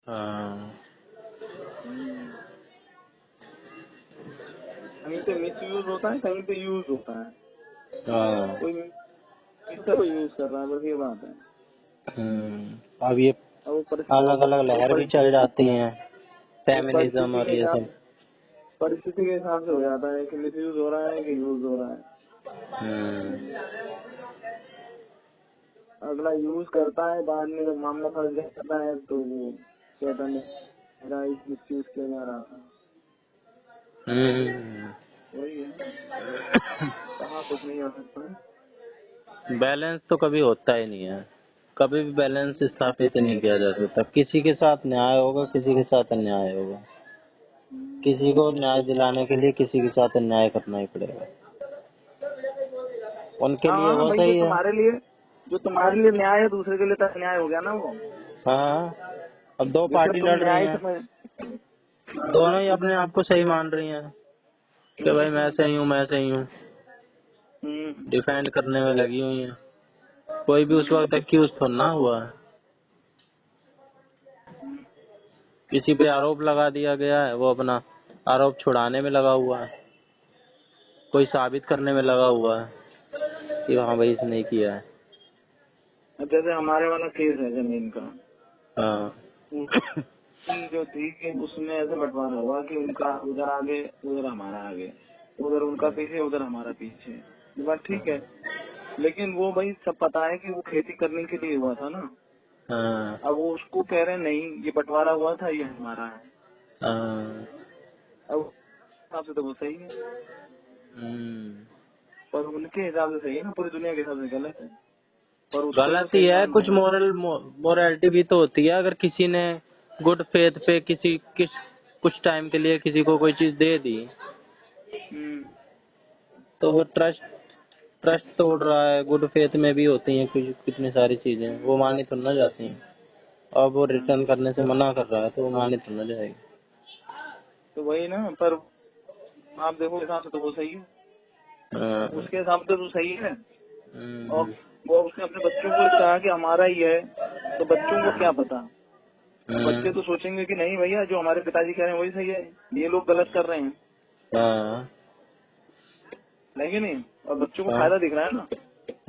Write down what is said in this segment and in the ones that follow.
हाँ। कहीं पे मिस यूज होता है, कहीं पे यूज होता है। हाँ। कोई किसका कोई यूज कर रहा है, बस ये बात है। अब ये अब वो अलग अलग लहर भी चल जाती हैं, फेमिनिज्म और ये सब। परिस्थिति के हिसाब से हो जाता है कि मिस यूज हो रहा है कि यूज हो रहा है। अगला यूज करता है, बाद में जब मामला फंस जाता है तो वो कहता है मेरा मिस यूज किया जा रहा था। वही है, कहाँ कुछ नहीं हो सकता। बैलेंस तो कभी होता ही नहीं है, कभी भी बैलेंस स्थापित नहीं किया जा सकता। किसी के साथ न्याय होगा, किसी के साथ अन्याय होगा। किसी को न्याय दिलाने के लिए किसी के साथ अन्याय करना ही पड़ेगा। उनके लिए वो भाई, सही है। जो तुम्हारे लिए न्याय है, दूसरे के लिए तो अन्याय हो गया ना वो। हाँ, अब दो जैसे पार्टी तुम लड़ रही न्याय हैं, समझ। दोनों ही अपने आप को सही मान रही हैं कि भाई मैं सही हूँ, मैं सही हूँ, डिफेंड करने में लगी हुई हैं। कोई भी उस वक्त एक्यूज थोड़ा ना हुआ है। किसी पे आरोप लगा दिया गया है, वो अपना आरोप छुड़ाने में लगा हुआ है, कोई साबित करने में लगा हुआ है कि हाँ भाई इसने नहीं किया है। जैसे हमारे वाला केस है जमीन का, हाँ। जो थी कि उसमें ऐसे बंटवारा हुआ कि उनका उधर आगे, उधर हमारा आगे, उधर उनका पीछे, उधर हमारा पीछे। ये बात ठीक है, लेकिन वो भाई सब पता है कि वो खेती करने के लिए हुआ था ना। हाँ। अब वो उसको कह रहे नहीं, ये बंटवारा हुआ था, ये हमारा है। हाँ। अब हिसाब से तो वो सही है, पर उनके हिसाब से सही है ना, पूरी दुनिया के हिसाब से गलत है। पर उसको ही वो गलत ही सही है। मान कुछ रहे हैं। मोरालिटी भी तो होती है। अगर किसी ने गुड फेथ पे कुछ टाइम के लिए किसी को कोई चीज दे दी, तो वो ट्रस्ट तोड़ रहा है। गुड फेथ में भी होती हैं कुछ कितनी सारी चीजें, वो मानी तो ना जाती हैं। अब वो रिटर्न करने से मना कर रहा है तो वो मानी तो ना जाएगी। तो वही ना, पर आप देखो हिसाब से तो वो सही है, उसके हिसाब से तो सही है। और वो उसने अपने बच्चों को कहा कि हमारा ही है, तो बच्चों को क्या पता। बच्चे तो सोचेंगे कि नहीं भैया, जो हमारे पिताजी कह रहे हैं वही सही है, ये लोग गलत कर रहे हैं, नहीं नहीं। और बच्चों को फायदा दिख रहा है ना।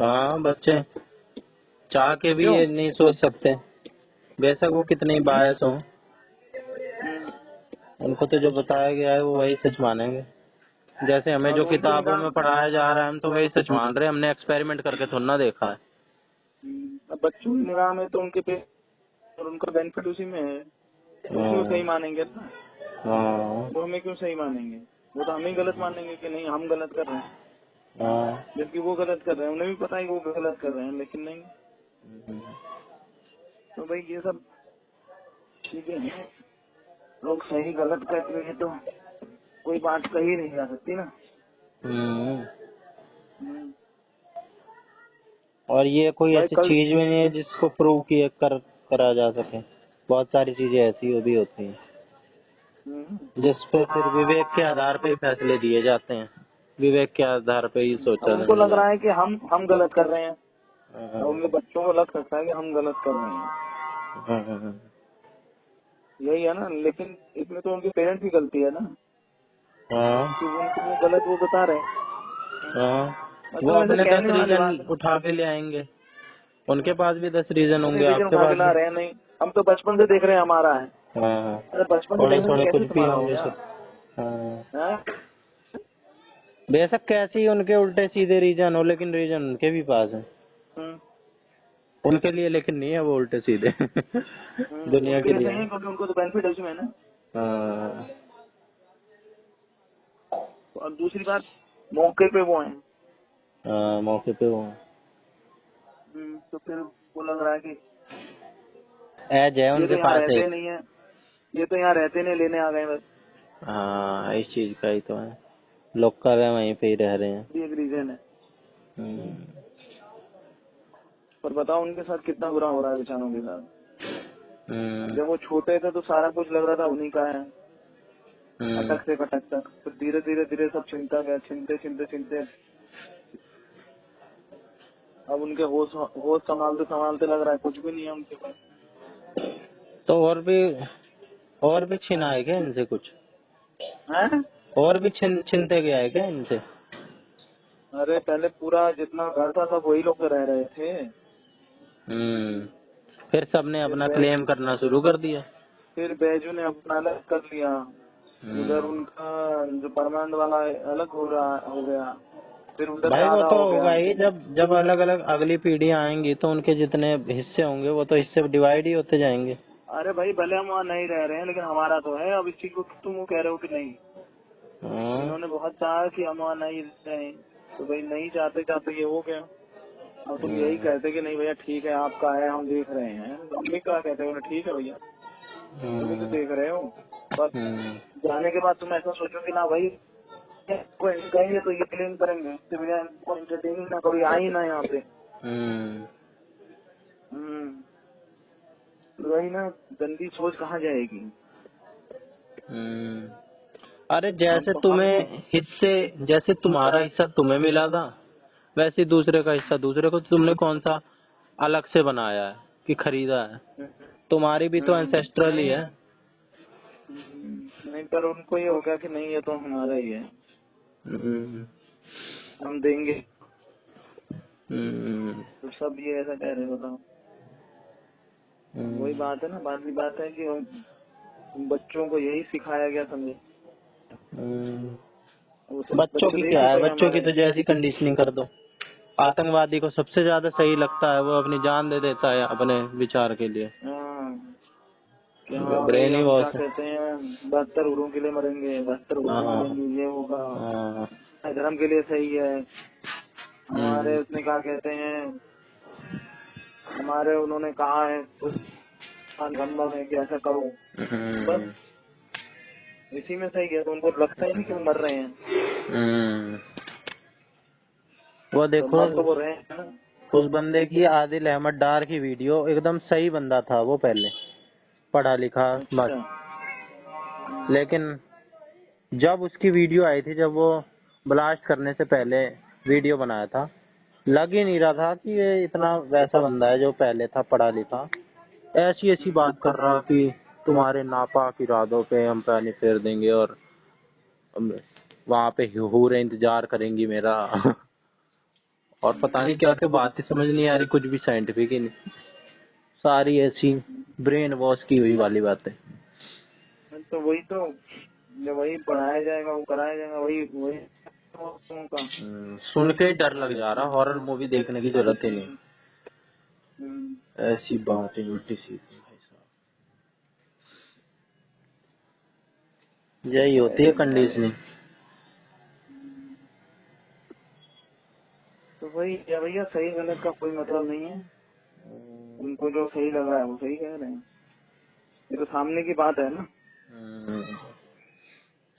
हाँ, बच्चे चाह के भी क्यों? ये नहीं सोच सकते, बेशक वो कितने बायस हो। उनको तो जो बताया गया है वो वही सच मानेंगे। जैसे हमें जो किताबों में पढ़ाया जा रहा है, हम तो वही सच मान रहे हैं। हमने एक्सपेरिमेंट करके थोड़ा ना देखा है। अब बच्चों की निगाह में तो उनके पे और उनका बेनिफिट उसी में है, तो उसी को सही मानेंगे ना। वो हमें क्यों सही मानेंगे, वो तो हमें ही गलत मानेंगे कि नहीं हम गलत कर रहे हैं, जबकि वो गलत कर रहे हैं। उन्हें भी पता है कि वो गलत कर रहे हैं, लेकिन नहीं। तो भाई ये सब चीजें हैं, लोग सही गलत कहते हैं तो कोई बात कही नहीं जा सकती ना। और ये कोई ऐसी चीज भी नहीं है जिसको प्रूव किया करा जा सके। बहुत सारी चीजें ऐसी भी होती हैं जिस पे फिर विवेक के आधार पे ही फैसले दिए जाते हैं। विवेक के आधार पे ही सोचा उनको नहीं लग रहा जाता। है कि हम गलत कर रहे हैं, और उनके बच्चों को लग सकता है कि हम गलत कर रहे हैं। यही है ना, लेकिन इसमें तो उनके पेरेंट्स की गलती है ना, कि उनको वो गलत वो बता रहे हैं। वो अपने 10 रीजन उठा के ले आएंगे, उनके पास भी 10 रीजन होंगे, आपके पास भी। रहे नहीं, हम तो बचपन से देख रहे हैं हमारा है। बचपन से थोड़े देखने थोड़े से कुछ कैसे भी तुम्हारा हो होंगे गया। सब। बेशक कैसे ही उनके उल्टे सीधे रीजन हो, लेकिन रीजन उनके भी पास है। उनके लिए लेकिन नहीं है वो उल्टे सीधे। दुनिया के लिए है। क्योंकि उनको तो बेनिफिट है उसमें ना। और दूसरी बात, मौके पे वो है। मौके पे वो तो फिर वो लग रहा है कि एज है उनके पास रहते नहीं है, ये तो यहाँ रहते नहीं, लेने आ गए बस। हाँ, इस चीज का ही तो है, लोग कर रहे हैं वहीं पे ही रह रहे हैं। एक रीजन है। पर बताओ उनके साथ कितना बुरा हो रहा है बेचारों के साथ। जब वो छोटे थे तो सारा कुछ लग रहा था उन्हीं का है, अटक से कटक तक। तो धीरे धीरे धीरे सब छिनता गया, छिनते छिनते छिनते अब उनके होश संभालते संभालते लग रहा है कुछ भी नहीं है उनके पास। तो और भी छीना है क्या इनसे कुछ? हैं? और भी छीनते गया है क्या इनसे? अरे पहले पूरा जितना घर था सब वही लोग तो रह रहे थे। फिर सबने अपना क्लेम करना शुरू कर दिया। फिर बैजू ने अपना अलग कर लिया। उधर उनका जो परमानेंट वाला अलग हो गया। फिर उधर भाई वो तो हो होगा गया। ही, जब अलग अलग अगली पीढ़ियां आएंगी तो उनके जितने हिस्से होंगे वो तो हिस्से डिवाइड ही होते जाएंगे। अरे भाई भले हम वहाँ नहीं रह रहे हैं लेकिन हमारा तो है। अब इस चीज को तुम वो कह रहे हो कि नहीं। इन्होंने बहुत चाहा कि हम वहाँ नहीं रहे, तो भाई नहीं चाहते चाहते ये हो गया। अब तुम यही कहते कि नहीं भैया ठीक है आपका है हम देख रहे हैं, तो हम भी क्या कहते हैं ठीक है भैया तुम भी तो देख रहे हो। पर जाने के बाद तुम ऐसा सोचो कि ना भाई कोई कहेंगे तो ये क्लेम करेंगे तो भैया इनको एंटरटेनिंग ना कभी आई ना यहाँ पे। वही ना, गंदी सोच कहाँ जाएगी। अरे जैसे तुम्हारा हिस्सा तुम्हें मिला था वैसे दूसरे का हिस्सा दूसरे को तुमने कौन सा अलग से बनाया है कि खरीदा है? तुम्हारी भी तो एंसेस्ट्रल ही है। नहीं पर उनको ये हो गया कि नहीं ये तो हमारा ही है, हम देंगे। तो सब ये ऐसा कह रहे बताओ। वही बात है ना, बात है कि बच्चों को यही सिखाया गया समझे। बच्चों की क्या है, बच्चों की तो जैसी कंडीशनिंग कर दो। आतंकवादी को सबसे ज्यादा सही लगता है, वो अपनी जान दे देता है अपने विचार के लिए। ब्रेन ही बहुत कहते हैं 72 उरों के लिए मरेंगे, 72 उरों के लिए ये होगा, धर्म के लिए सही है। हमारे उसने क्या कहते हैं, हमारे उन्होंने कहा है तो संभव है कि ऐसा करो, बस इसी में सही है। तो उनको लगता ही नहीं कि वो मर रहे हैं। वो देखो तो वो रहे हैं ना। उस बंदे की, आदिल अहमद डार की वीडियो, एकदम सही बंदा था वो, पहले पढ़ा लिखा लेकिन जब उसकी वीडियो आई थी, जब वो ब्लास्ट करने से पहले वीडियो बनाया था, लग ही नहीं रहा था कि ये इतना वैसा बंदा है जो पहले था पढ़ा लिखा। ऐसी बात कर रहा कि तुम्हारे नापाक इरादों पे हम पानी फेर देंगे और वहाँ पे हूरें इंतजार करेंगी मेरा और पता नहीं क्या क्या बातें समझ नहीं आ रही, कुछ भी साइंटिफिक ही नहीं, सारी ऐसी ब्रेन वॉश की हुई वाली बातें। तो वही पढ़ाया जाएगा, वो कराया जाएगा, वही सुन के ही डर लग जा रहा, हॉरर मूवी देखने की जरूरत ही नहीं। ऐसी बातें उल्टी सीधी भाई साहब, यही होती है कंडीशनिंग। तो वही है भैया, सही गलत का कोई मतलब नहीं है। उनको जो सही लग रहा है वो सही कह रहे हैं, ये तो सामने की बात है ना।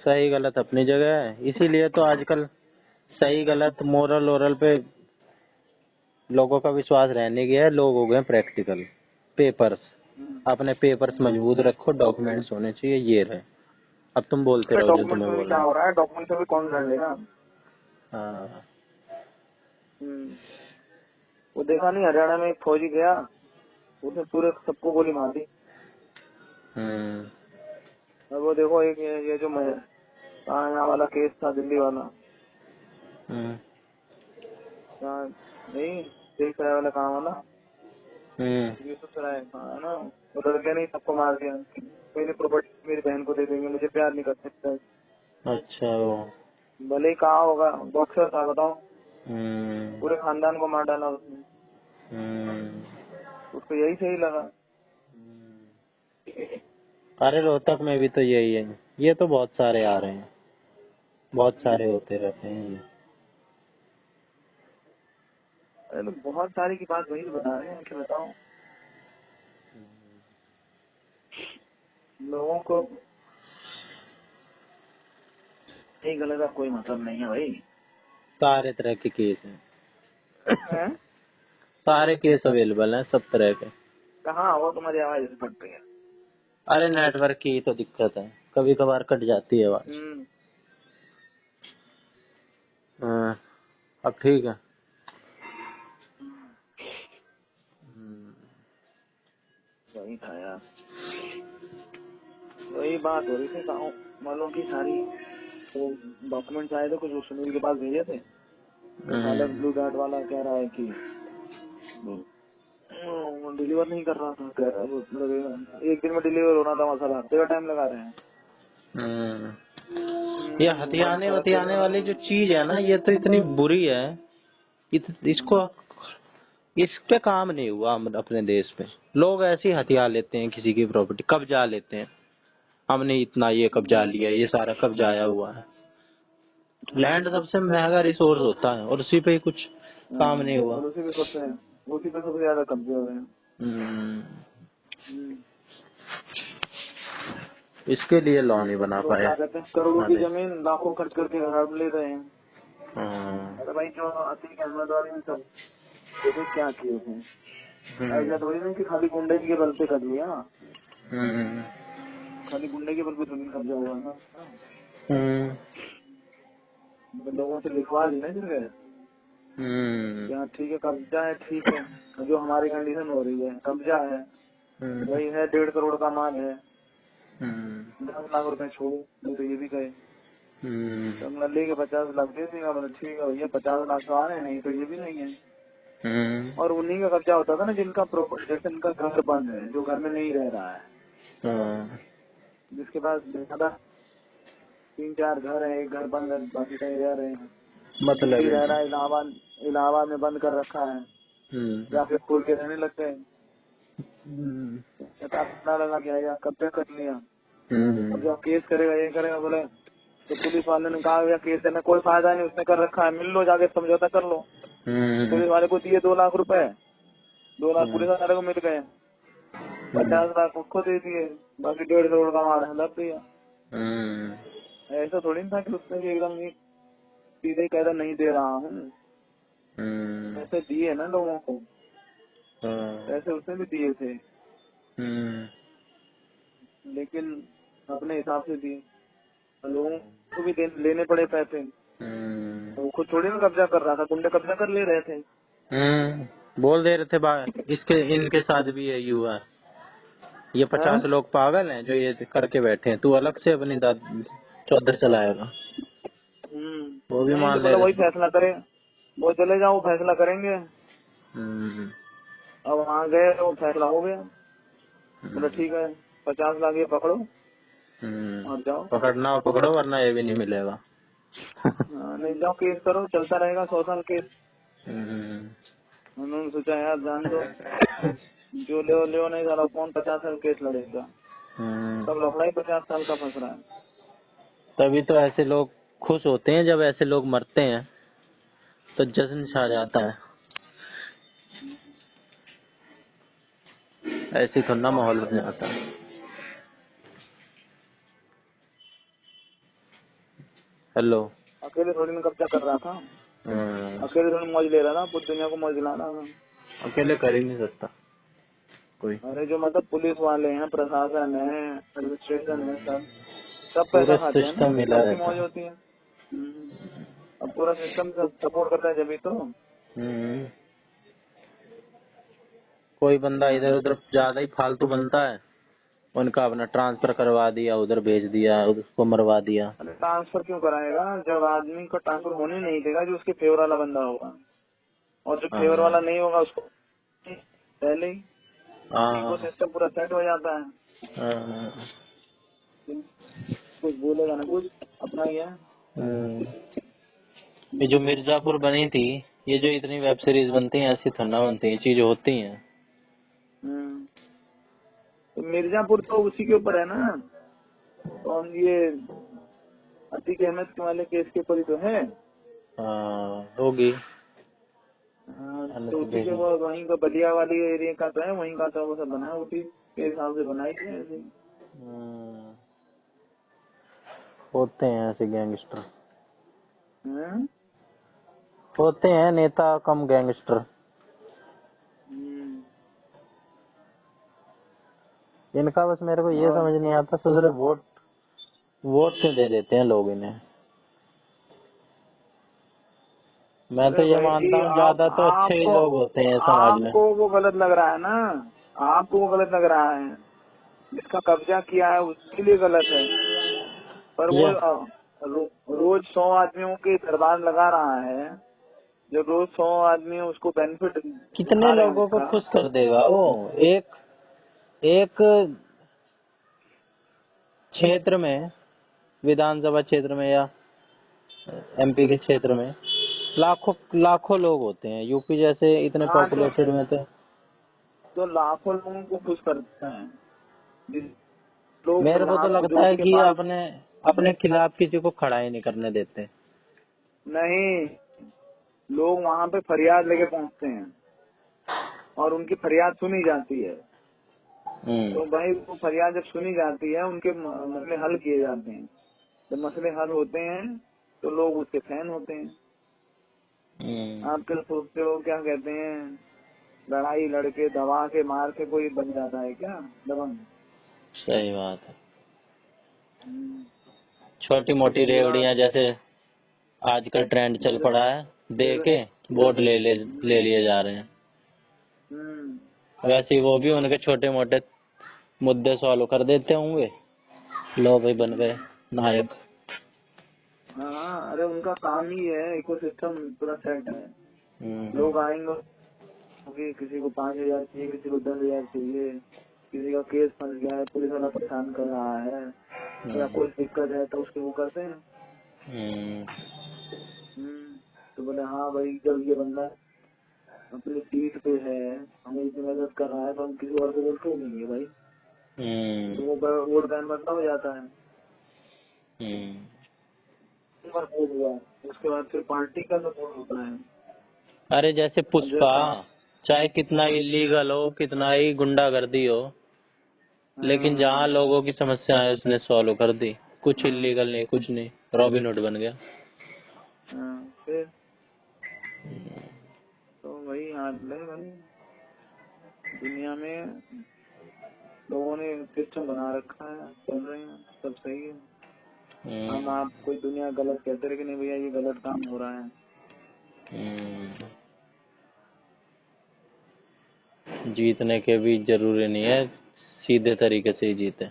सही गलत अपनी जगह है, इसीलिए तो आजकल सही गलत मोरल ओरल पे लोगों का विश्वास रहने गया है। लोग हो गए प्रैक्टिकल। पेपर्स, अपने पेपर्स मजबूत रखो, डॉक्यूमेंट्स होने चाहिए, ये रहे। अब तुम बोलते रहो जो तुम्हें बोलना। क्या हो रहा है, डॉक्यूमेंट से भी कौन लड़ लेगा। हाँ वो देखा नहीं, हरियाणा में एक फौजी गया, उसने पूरे सबको गोली मार दी। और वो देखो एक ये जो यहाँ वाला केस था, दिल्ली वाला, नहीं बेगूसराय वाला काम वाला, यूसुफसराय है ना, वो लड़के ने सबको मार दिया। मेरी प्रॉपर्टी मेरी बहन को दे देंगे, मुझे प्यार नहीं कर सकता। अच्छा, भले ही कहा होगा, बॉक्सर था बताओ, पूरे खानदान को मार डाला उसने। उसको यही सही लगा। अरे रोहतक में भी तो यही है, ये तो बहुत सारे आ रहे हैं, बहुत सारे होते रहते हैं ये। अरे तो बहुत सारी की बात वही बता रहे हैं कि बताओ, लोगों को सही गलत का कोई मतलब नहीं है भाई। सारे तरह के केस हैं सारे केस अवेलेबल हैं, सब तरह के। कहाँ हो, तुम्हारी आवाज फट रही है। अरे नेटवर्क की तो दिक्कत है, कभी कभार कट जाती है आवाज। अब ठीक है। वही था यार। यही बात हो रही थी, मालूम की सारी तो डॉक्यूमेंट्स आए थे कुछ, सुनील के पास भेजे थे। ब्लू डार्ट वाला कह रहा है कि डिलीवर नहीं कर रहा था, कह रहा है वो लगेगा 1 दिन में डिलीवर होना था, मसाला हफ्ते का टाइम लगा रहे हैं। ये हथियाने वाली जो चीज है ना, ये तो इतनी बुरी है, इसको इस पे काम नहीं हुआ अपने देश में। लोग ऐसे ही हथियार लेते हैं, किसी की प्रॉपर्टी कब्जा लेते हैं, हमने इतना ये कब्जा लिया, ये सारा कब्जाया हुआ है। लैंड सबसे महंगा रिसोर्स होता है और उसी पे ही कुछ काम नहीं हुआ। उसी पे सबसे ज्यादा कब्जे हो रहे हैं। इसके लिए लॉ नहीं बना पाया। करोड़ों की जमीन लाखों खर्च करके घर ले रहे हैं। अरे भाई जो अतीक अहमद वाले सब देखो क्या किए थे, ऐसा थोड़ी नहीं कि खाली गुंडे के बल पे कर लिया, खाली गुंडे के बल पे जमीन कब्जा हुआ ना, लोगों से लिखवा दी ना जगह, क्या ठीक है कब्जा है, ठीक है जो हमारी कंडीशन हो रही है कब्जा है, वही है 1.5 करोड़ का माल है, 10 लाख रुपए छोड़ो, नहीं तो ये भी कहे तो नल्ली के 50 लाख दे देगा, मतलब ठीक है भैया 50 लाख तो आ रहे हैं, नहीं तो ये भी नहीं है। और उन्हीं का कब्जा होता था ना जिनका जैसे इनका घर बंद है, जो घर में नहीं रह रहा है, जिसके पास ज्यादा 3-4 घर है, एक घर बंद है, बाकी कहीं रह रहे हैं, मतलब रह रहा है इलाहाबाद में बंद कर रखा है, या फिर खोल के रहने लगते हैं, पता लगा गया कब्जा कर लिया, अब जब केस करेगा ये करेगा, बोले तो पुलिस वाले ने कहा भैया केस देने कोई फायदा नहीं, उसने कर रखा है, मिल लो जाके समझौता कर लो। पुलिस वाले को दिए 2 लाख रुपए, 2 लाख पुलिस वाले को मिल गए, 50 लाख उसको दे दिए, बाकी 1.5 करोड़ का माल है लग दिया। ऐसा थोड़ी था कि उसने एकदम सीधे कह रहा नहीं दे रहा हूँ, ऐसे दिए ना लोगों को, ऐसे उसने भी दिए थे, लेकिन अपने हिसाब से दिए, लोगों को भी लेने पड़े पैसे, वो खुद थोड़ी ना कब्जा कर रहा था, गुंडे कब्जा कर ले रहे थे। बोल दे रहे थे इनके साथ भी यही हुआ, ये 50 लोग पागल हैं जो ये करके बैठे हैं, तू अलग से अपनी चौधर चलाएगा। वो भी मान ले, वही फैसला करे, वो चले जाओ फैसला करेंगे। अब वहाँ गए वो फैसला हो गया, बोले ठीक है 50 लाख ये पकड़ो और जाओ, पकड़ना पकड़ो वरना ये भी नहीं मिलेगा। नहीं जाओ केस करो, चलता रहेगा 100 साल केस। उन्होंने सोचा यार जान दो, जो ले नहीं साला कौन 50 साल केस लड़ेगा, सब लफड़ा ही 50 साल का फंस रहा है। तभी तो ऐसे लोग खुश होते हैं, जब ऐसे लोग मरते हैं तो जश्न छा जाता है, ऐसे थोड़ा माहौल बन जाता है। हेलो, अकेले थोड़ी ना कब्जा कर रहा था, अकेले थोड़ी मौज ले रहा था, पूरी दुनिया को मौज दिला रहा था, अकेले कर ही नहीं सकता कोई। अरे जो मतलब पुलिस वाले हैं, प्रशासन है, एडमिनिस्ट्रेशन है, सब पैसा खाते हैं ना, सबकी मौज होती है। अब पूरा सिस्टम सपोर्ट करता है जब तो। कोई बंदा इधर उधर ज्यादा ही फालतू बनता है, उनका अपना ट्रांसफर करवा दिया, उधर भेज दिया, उसको मरवा दिया। अरे ट्रांसफर क्यों कराएगा, जब आदमी को ट्रांसफर होने नहीं देगा जो उसके फेवर वाला बंदा होगा, और जो फेवर वाला नहीं होगा उसको पहले ही वो सिस्टम पूरा सेट हो जाता है। कुछ बोलेगा ना कुछ अपना ही है। ये जो मिर्जापुर बनी थी, ये जो इतनी वेब सीरीज बनती हैं ऐसी थोड़ा बनती है, चीजें होती हैं। तो मिर्जापुर तो उसी के ऊपर है ना, और ये अतीक अहमद के वाले केस के ऊपर ही तो है। होगी। तो उसी के वो वहीं का बलिया वाली एरिया का तो है, वहीं का तो वो सब बना है, उसी के हिसाब से बनाई थी ऐसे। होते हैं ऐसे गैंगस्टर, होते हैं नेता कम गैंगस्टर। इनका बस मेरे को ये समझ नहीं आता, सिर्फ वोट क्यों दे देते हैं लोग इन्हें। मैं तो ये मानता हूँ ज्यादा तो अच्छे ही लोग होते हैं समाज में। आपको वो गलत लग रहा है ना, आपको वो गलत लग रहा है, जिसका कब्जा किया है उसके लिए गलत है, पर वो रोज 100 आदमियों के दरबार लगा रहा है, जब रोज 100 आदमी उसको बेनिफिट कितने लोगों को खुश कर देगा वो। एक क्षेत्र में, विधानसभा क्षेत्र में या एमपी के क्षेत्र में लाखों लोग होते हैं। यूपी जैसे इतने पॉपुलेटेड में तो लाखों लोगों को खुश करते हैं। मेरे को तो लगता है कि अपने खिलाफ किसी को खड़ा ही नहीं करने देते। नहीं, लोग वहाँ पे फरियाद लेके पहुँचते हैं और उनकी फरियाद सुनी जाती है। तो भाई वो फरियाद जब सुनी जाती है, उनके मसले हल किए जाते हैं। जब मसले हल होते हैं तो लोग उसके फैन होते हैं। आप क्या सोचते हो, क्या कहते हैं, लड़ाई लड़के दबा के मार के कोई बन जाता है क्या दबंग? सही बात है। छोटी मोटी रेवड़ियां जैसे आजकल ट्रेंड चल पड़ा है, दे के वोट ले लिए जा रहे हैं। वैसे वो भी उनके छोटे मोटे मुद्दे सॉल्व कर देते होंगे, लो भाई बन गए नायक। हाँ, अरे उनका काम ही है, इकोसिस्टम पूरा सेट है। लोग आएंगे, किसी को 5,000 चाहिए, किसी को 10,000 चाहिए, किसी का केस फंस गया है, पुलिस वाला परेशान कर रहा है या कोई दिक्कत है तो उसके वो करते हैं। तो बोले हाँ भाई, जब ये बंदा अपनी सीट पे है, हमें इतनी मदद कर रहा है, तो हम किसी और को वोट क्यों देंगे भाई? तो वो वोट बैंक बनता हो जाता है। उसके बाद फिर पार्टी का सपोर्ट होता है। अरे जैसे पुष्पा, चाहे कितना इलीगल हो, कितना ही गुंडागर्दी हो, लेकिन जहाँ लोगों की समस्या है उसने सॉल्व कर दी। कुछ इलीगल नहीं, कुछ नहीं, रॉबिनहुड बन गया। फिर तो वही हाल है भाई, दुनिया में लोगों ने सिस्टम बना रखा है, चल रहे हैं, सब सही है। हम आप कोई दुनिया गलत कहते रहे कि नहीं भैया ये गलत काम हो रहा है। जीतने के भी जरूरी नहीं है सीधे तरीके से ही जीते,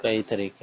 कई तरीके।